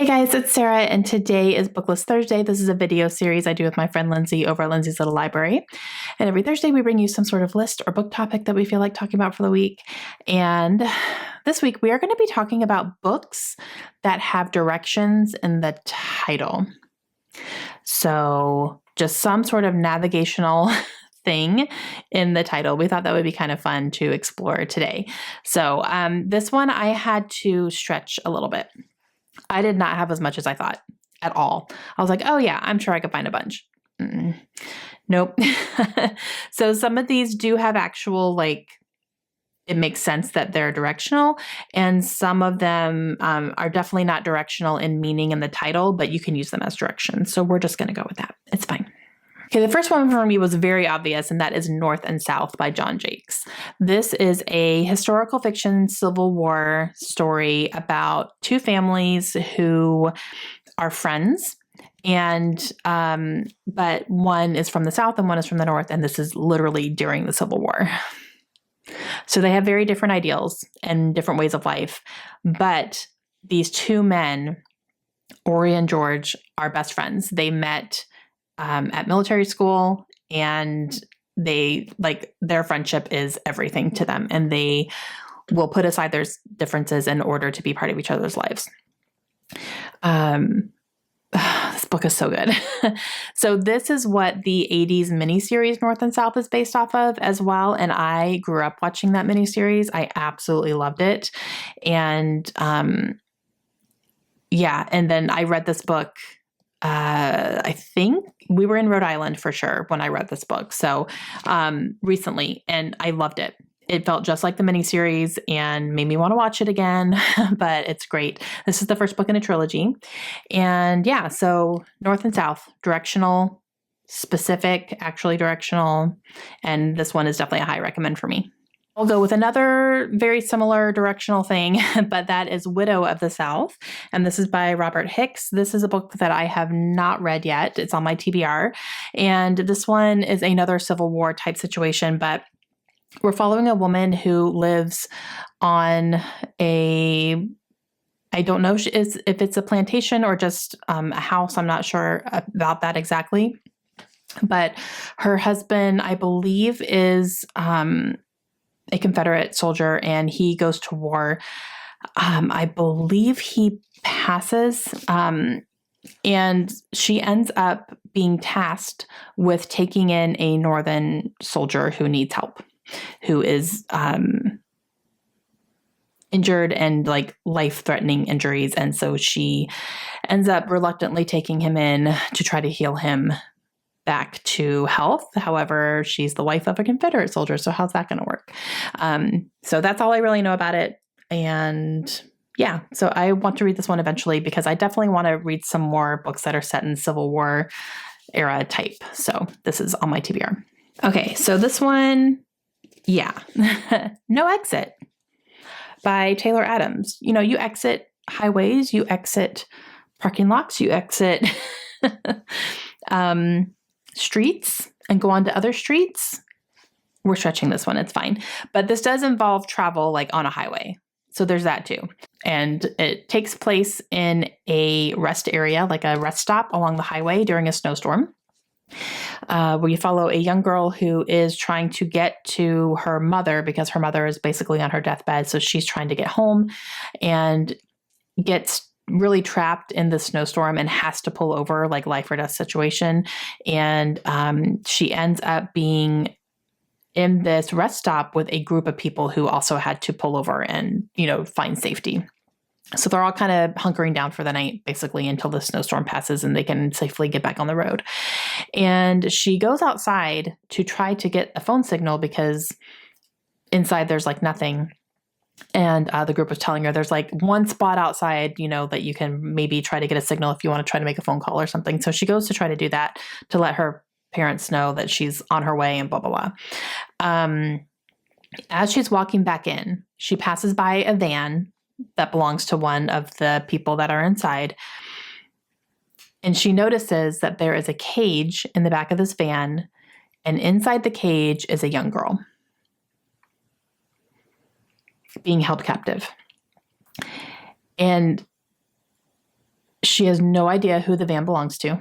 Guys, it's Sarah, and today is BookList Thursday. This is a video series I do with my friend Lindsay over at Lindsay's Little Library. And every Thursday we bring you some sort of list or book topic that we feel like talking about for the week. And this week we are going to be talking about books that have directions in the title. So just some sort of navigational thing in the title. We thought that would be kind of fun to explore today. So this one I had to stretch a little bit. I did not have as much as I thought at all. I was like, oh yeah, I'm sure I could find a bunch. Nope. So some of these do have actual, it makes sense that they're directional, and some of them are definitely not directional in meaning in the title, but you can use them as directions. So we're just going to go with that. It's fine. Okay, the first one for me was very obvious, and that is North and South by John Jakes. This is a historical fiction Civil War story about two families who are friends, and but one is from the South and one is from the North, and this is literally during the Civil War. So they have very different ideals and different ways of life, but these two men, Ori and George, are best friends. They met at military school, and their friendship is everything to them, and they will put aside their differences in order to be part of each other's lives. This book is so good. So this is what the 80s miniseries North and South is based off of as well, and I grew up watching that miniseries. I absolutely loved it, and and then I read this book. I think we were in Rhode Island for sure when I read this book. So recently, and I loved it. It felt just like the miniseries and made me want to watch it again, but it's great. This is the first book in a trilogy. And yeah, so North and South, directional, specific, actually directional. And this one is definitely a high recommend for me. I'll go with another very similar directional thing, but that is Widow of the South. And this is by Robert Hicks. This is a book that I have not read yet. It's on my TBR. And this one is another Civil War type situation, but we're following a woman who lives on I don't know if it's a plantation or just a house. I'm not sure about that exactly. But her husband, I believe, is a Confederate soldier, and he goes to war. I believe he passes, and she ends up being tasked with taking in a Northern soldier who needs help, who is injured and life-threatening injuries. And so she ends up reluctantly taking him in to try to heal him back to health. However, she's the wife of a Confederate soldier, so how's that going to work? So that's all I really know about it. And yeah, so I want to read this one eventually because I definitely want to read some more books that are set in Civil War era type. So this is on my TBR. Okay, so this one, No Exit by Taylor Adams. You know, you exit highways, you exit parking lots, you exit streets and go on to other streets. We're stretching this one. It's fine. But this does involve travel on a highway. So there's that too. And it takes place in a rest area, like a rest stop along the highway during a snowstorm, where you follow a young girl who is trying to get to her mother because her mother is basically on her deathbed. So she's trying to get home and gets really trapped in the snowstorm and has to pull over, life or death situation. And she ends up being in this rest stop with a group of people who also had to pull over and, find safety. So they're all kind of hunkering down for the night, basically, until the snowstorm passes and they can safely get back on the road. And she goes outside to try to get a phone signal because inside there's nothing. And the group was telling her there's one spot outside, that you can maybe try to get a signal if you want to try to make a phone call or something. So she goes to try to do that to let her parents know that she's on her way and blah, blah, blah. As she's walking back in, she passes by a van that belongs to one of the people that are inside. And she notices that there is a cage in the back of this van, and inside the cage is a young girl being held captive. And She has no idea who the van belongs to.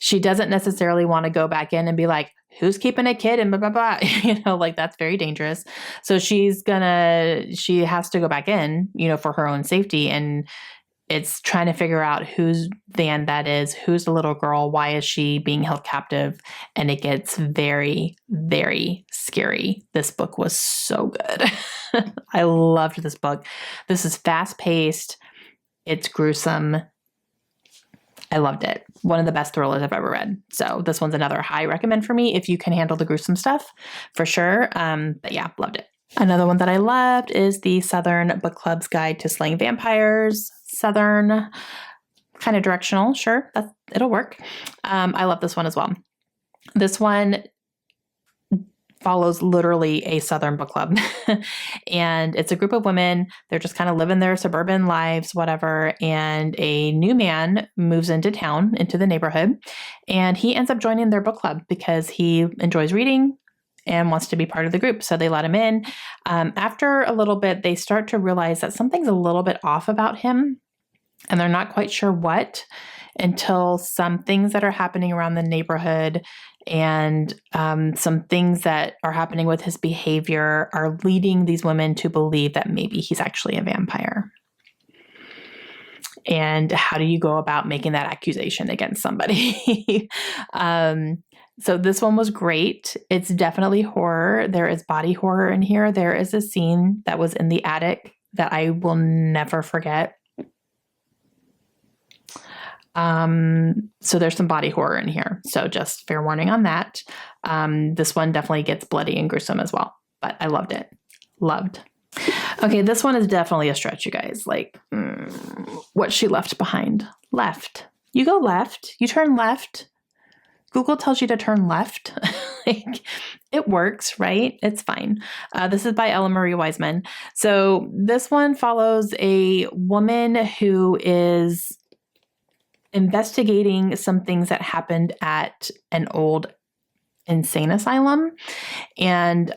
She doesn't necessarily want to go back in and be like, who's keeping a kid and blah, blah, blah. Like that's very dangerous. So she has to go back in, for her own safety. And it's trying to figure out whose van that is, who's the little girl, why is she being held captive? And it gets very, very scary. This book was so good. I loved this book. This is fast-paced. It's gruesome. I loved it. One of the best thrillers I've ever read. So this one's another high recommend for me if you can handle the gruesome stuff, for sure. But yeah, loved it. Another one that I loved is the Southern Book Club's Guide to Slaying Vampires. Southern, kind of directional. Sure, it'll work. I love this one as well. This one follows literally a Southern book club. And it's a group of women. They're just kind of living their suburban lives, whatever. And a new man moves into town, into the neighborhood. And he ends up joining their book club because he enjoys reading and wants to be part of the group. So they let him in. After a little bit, they start to realize that something's a little bit off about him. And they're not quite sure what, until some things that are happening around the neighborhood and some things that are happening with his behavior are leading these women to believe that maybe he's actually a vampire. And how do you go about making that accusation against somebody? So this one was great. It's definitely horror. There is body horror in here. There is a scene that was in the attic that I will never forget. So there's some body horror in here. So just fair warning on that. This one definitely gets bloody and gruesome as well, but I loved it. Loved. Okay. This one is definitely a stretch, you guys. Like, what she left behind. Left. You go left. You turn left. Google tells you to turn left. Like, it works, right? It's fine. This is by Ella Marie Wiseman. So this one follows a woman who is investigating some things that happened at an old insane asylum, and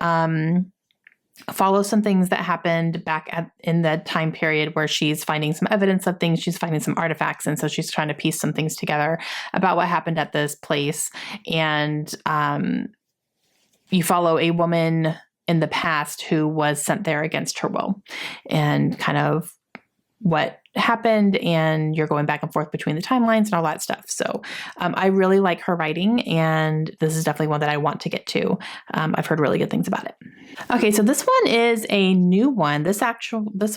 follow some things that happened back in the time period where she's finding some evidence of things. She's finding some artifacts. And so she's trying to piece some things together about what happened at this place. And you follow a woman in the past who was sent there against her will, and kind of what happened, and you're going back and forth between the timelines and all that stuff. So I really like her writing, and this is definitely one that I want to get to. I've heard really good things about it. Okay, so this one is a new one. This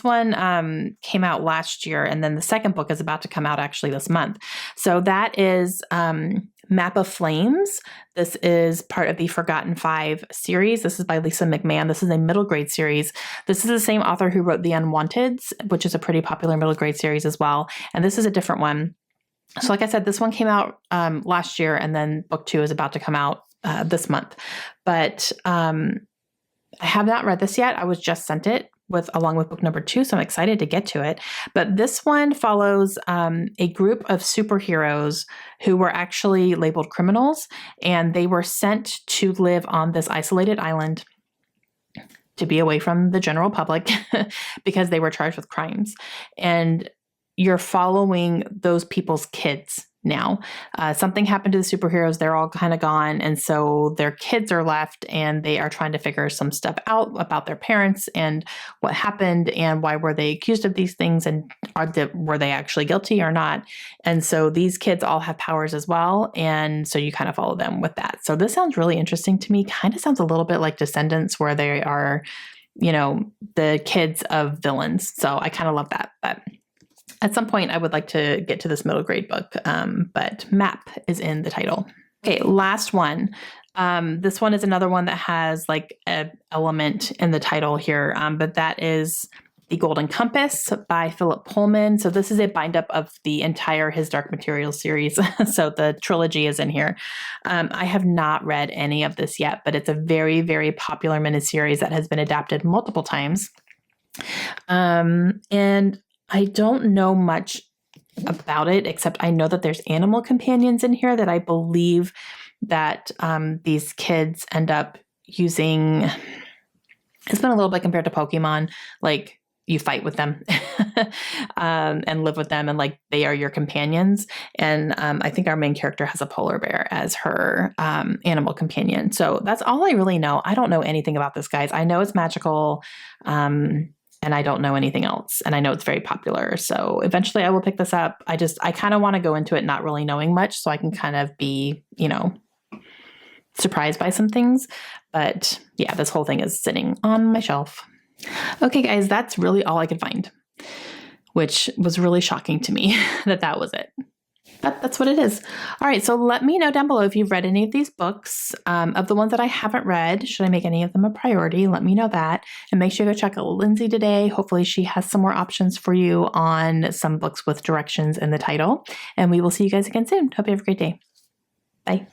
one came out last year, and then the second book is about to come out actually this month. So that is Map of Flames. This is part of the Forgotten Five series. This is by Lisa McMahon. This is a middle grade series. This is the same author who wrote The Unwanteds, which is a pretty popular middle grade series as well. And this is a different one. So like I said, this one came out last year, and then book 2 is about to come out this month. But I have not read this yet. I was just sent it along with book number 2, so I'm excited to get to it. But this one follows a group of superheroes who were actually labeled criminals, and they were sent to live on this isolated island to be away from the general public because they were charged with crimes. And you're following those people's kids now. Something happened to the superheroes. They're all kind of gone. And so their kids are left, and they are trying to figure some stuff out about their parents and what happened and why were they accused of these things, and were they actually guilty or not. And so these kids all have powers as well. And so you kind of follow them with that. So this sounds really interesting to me. Kind of sounds a little bit like Descendants, where they are, the kids of villains. So I kind of love that. But at some point, I would like to get to this middle grade book, but Map is in the title. Okay, last one. This one is another one that has like an element in the title here, but that is The Golden Compass by Philip Pullman. So this is a bind-up of the entire His Dark Materials series. So the trilogy is in here. I have not read any of this yet, but it's a very, very popular miniseries that has been adapted multiple times. And I don't know much about it, except I know that there's animal companions in here that I believe that these kids end up using. It's been a little bit compared to Pokemon, like you fight with them and live with them, and like they are your companions. And I think our main character has a polar bear as her animal companion. So that's all I really know. I don't know anything about this, guys. I know it's magical, and I don't know anything else. And I know it's very popular. So eventually I will pick this up. I kind of want to go into it not really knowing much, so I can kind of be, surprised by some things. But yeah, this whole thing is sitting on my shelf. Okay, guys, that's really all I could find, which was really shocking to me that was it. But that's what it is. All right, so let me know down below if you've read any of these books. Of the ones that I haven't read, should I make any of them a priority? Let me know that. And make sure to check out Lindsay today. Hopefully she has some more options for you on some books with directions in the title. And we will see you guys again soon. Hope you have a great day. Bye.